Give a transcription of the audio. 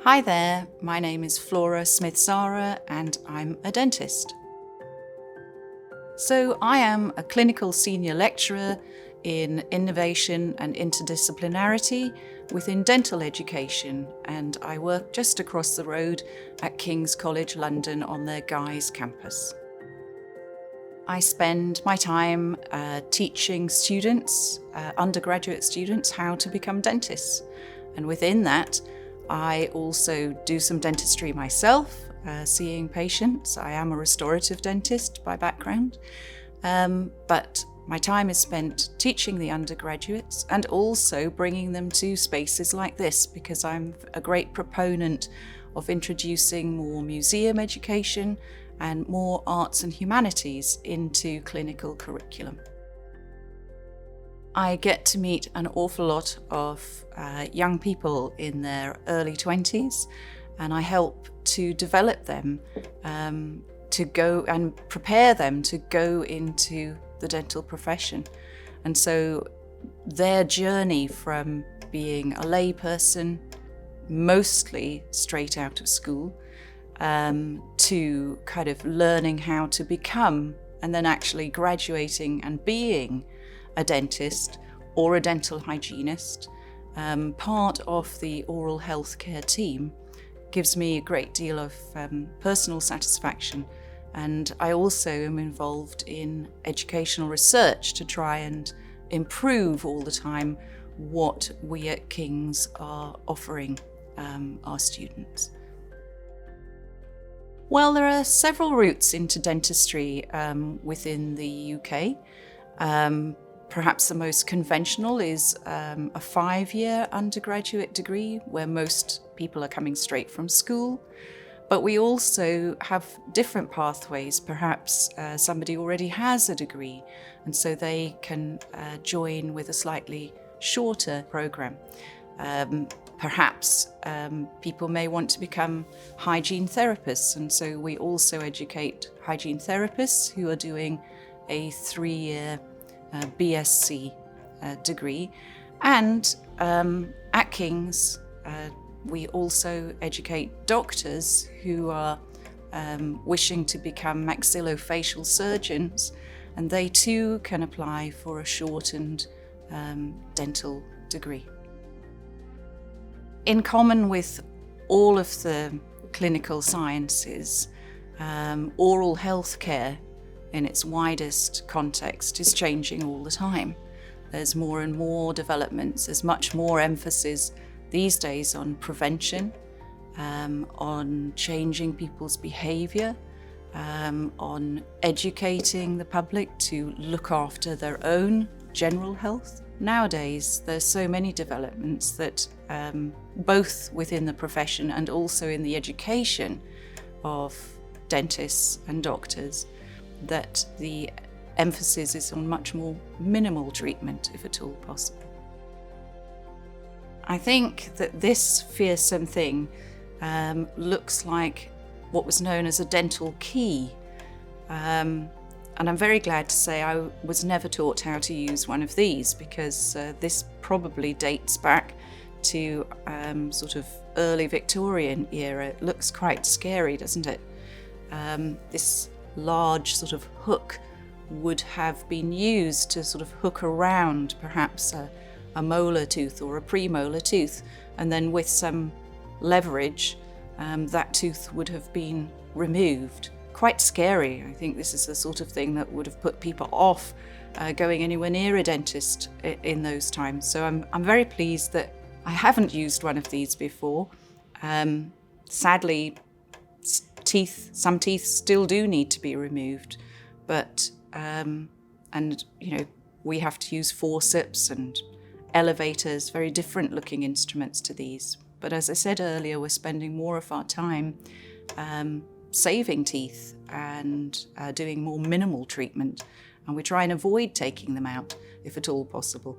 Hi there, my name is Flora Smyth Zahra and I'm a dentist. So I am a clinical senior lecturer in innovation and interdisciplinarity within dental education, and I work just across the road at King's College London on their Guy's campus. I spend my time teaching students, undergraduate students, how to become dentists, and within that I also do some dentistry myself, seeing patients. I am a restorative dentist by background, but my time is spent teaching the undergraduates and also bringing them to spaces like this, because I'm a great proponent of introducing more museum education and more arts and humanities into clinical curriculum. I get to meet an awful lot of young people in their early 20s, and I help to develop them to go and prepare them to go into the dental profession. And so their journey from being a layperson, mostly straight out of school, to kind of learning how to become and then actually graduating and being a dentist or a dental hygienist, part of the oral health care team, gives me a great deal of personal satisfaction. And I also am involved in educational research to try and improve all the time what we at King's are offering our students. Well, there are several routes into dentistry within the UK. Perhaps the most conventional is a 5-year undergraduate degree where most people are coming straight from school. But we also have different pathways. Perhaps somebody already has a degree and so they can join with a slightly shorter program. Perhaps people may want to become hygiene therapists, and so we also educate hygiene therapists who are doing a 3-year BSc degree. And at King's, we also educate doctors who are wishing to become maxillofacial surgeons, and they too can apply for a shortened dental degree. In common with all of the clinical sciences, oral health care in its widest context is changing all the time. There's more and more developments, there's much more emphasis these days on prevention, on changing people's behaviour, on educating the public to look after their own general health. Nowadays, there's so many developments that both within the profession and also in the education of dentists and doctors, that the emphasis is on much more minimal treatment, if at all possible. I think that this fearsome thing looks like what was known as a dental key. And I'm very glad to say I was never taught how to use one of these, because this probably dates back to sort of early Victorian era. It looks quite scary, doesn't it? This large sort of hook would have been used to sort of hook around perhaps a molar tooth or a premolar tooth, and then with some leverage that tooth would have been removed. Quite scary. I think this is the sort of thing that would have put people off going anywhere near a dentist in those times. So I'm very pleased that I haven't used one of these before. Sadly, some teeth still do need to be removed, but and you know, we have to use forceps and elevators, very different looking instruments to these. But as I said earlier, we're spending more of our time saving teeth and doing more minimal treatment, and we try and avoid taking them out if at all possible.